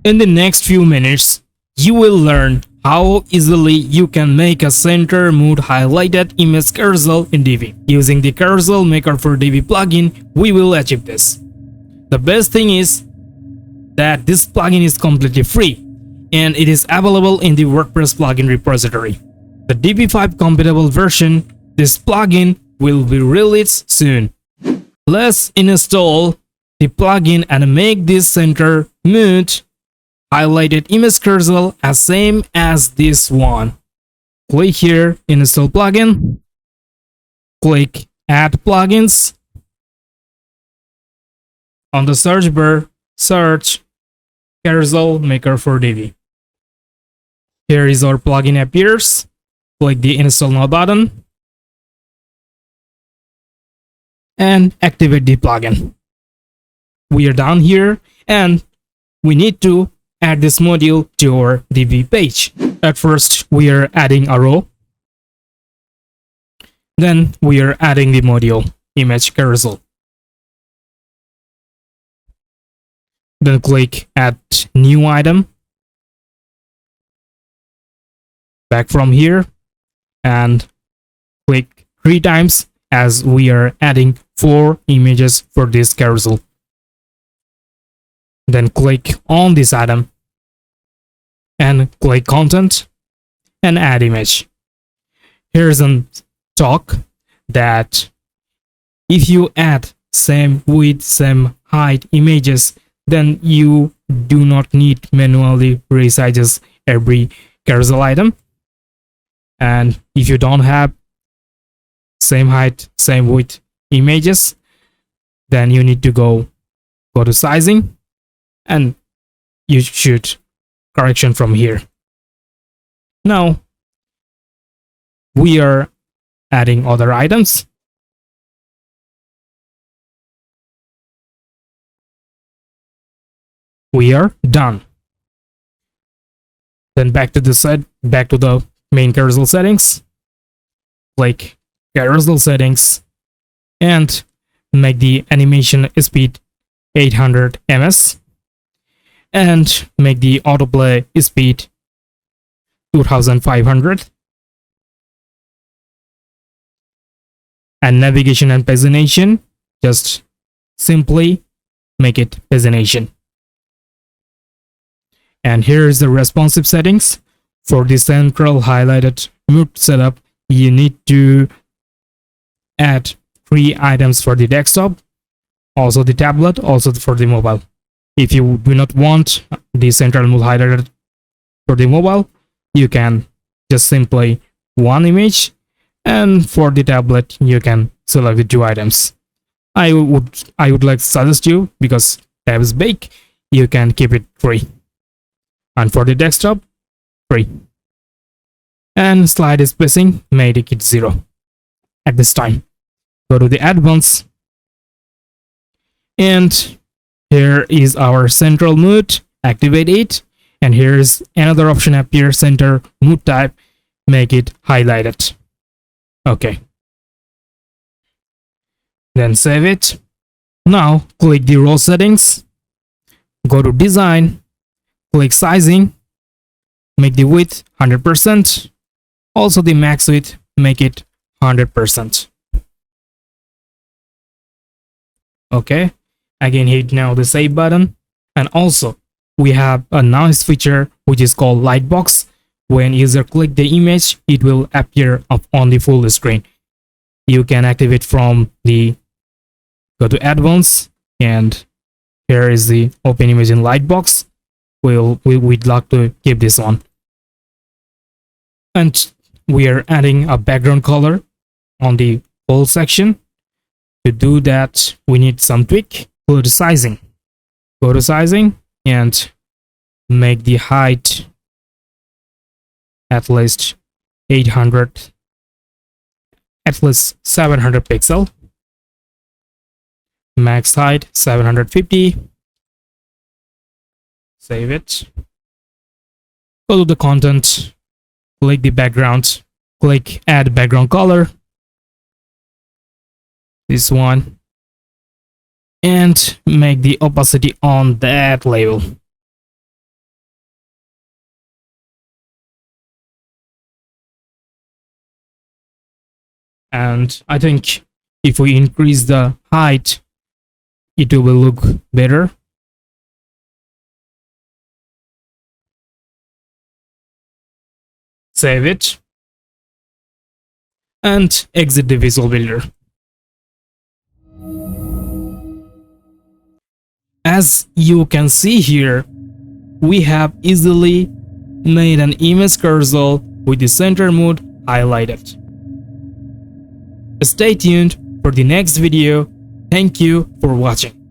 In the next few minutes, you will learn how easily you can make a center mode highlighted image carousel in Divi. Using the Carousel Maker for Divi plugin, we will achieve this. The best thing is that this plugin is completely free and it is available in the WordPress plugin repository. The Divi 5 compatible version, this plugin will be released soon. Let's install the plugin and make this center mode highlighted image carousel as same as this one. Click here, install plugin. Click add plugins. On the search bar, search Carousel Maker for Divi. Here is our plugin appears. Click the install now button and activate the plugin. We are down here and we need to add this module to our Divi page. At first, we are adding a row. Then we are adding the module image carousel. Then click add new item. Back from here and click 3 times as we are adding 4 images for this carousel. Then click on this item and click content and add image. Here's a talk that if you add same width, same height images, then you do not need manually resizes every carousel item. And if you don't have same height, same width images, then you need to go to sizing and you should correction from here. Now we are adding other items. We are done. Then back to the main carousel settings. Click carousel settings and make the animation speed 800 ms and make the autoplay speed 2500 and navigation and pagination, just simply make it pagination. And here is the responsive settings. For the central highlighted mode setup, you need to add 3 items for the desktop, also the tablet, also for the mobile. If you do not want the central mode highlighted for the mobile, you can just simply 1 image, and for the tablet you can select the 2 items. I would like to suggest you, because tab is big, you can keep it 3. And for the desktop, 3. And slide spacing, make it 0 at this time. Go to the advanced, and here is our central mode. Activate it, and here is another option appear, center mode type, make it highlighted. Okay, then save it. Now click the row settings, go to design, click sizing, make the width 100%, also the max width, make it 100%. Okay, again hit now the save button. And also we have a nice feature which is called lightbox. When user click the image, it will appear up on the full screen. You can activate from the go to advanced, and here is the open image in lightbox. We'd like to keep this one. And we are adding a background color on the whole section. To do that, we need some tweak. Go to sizing. Go to sizing and make the height at least 800, at least 700 pixel. Max height 750. Save it. Go to the content, click the background, click add background color, this one, and make the opacity on that level. And I think if we increase the height, it will look better. Save it and exit the Visual Builder. As you can see here, we have easily made an image carousel with the center mode highlighted. Stay tuned for the next video. Thank you for watching.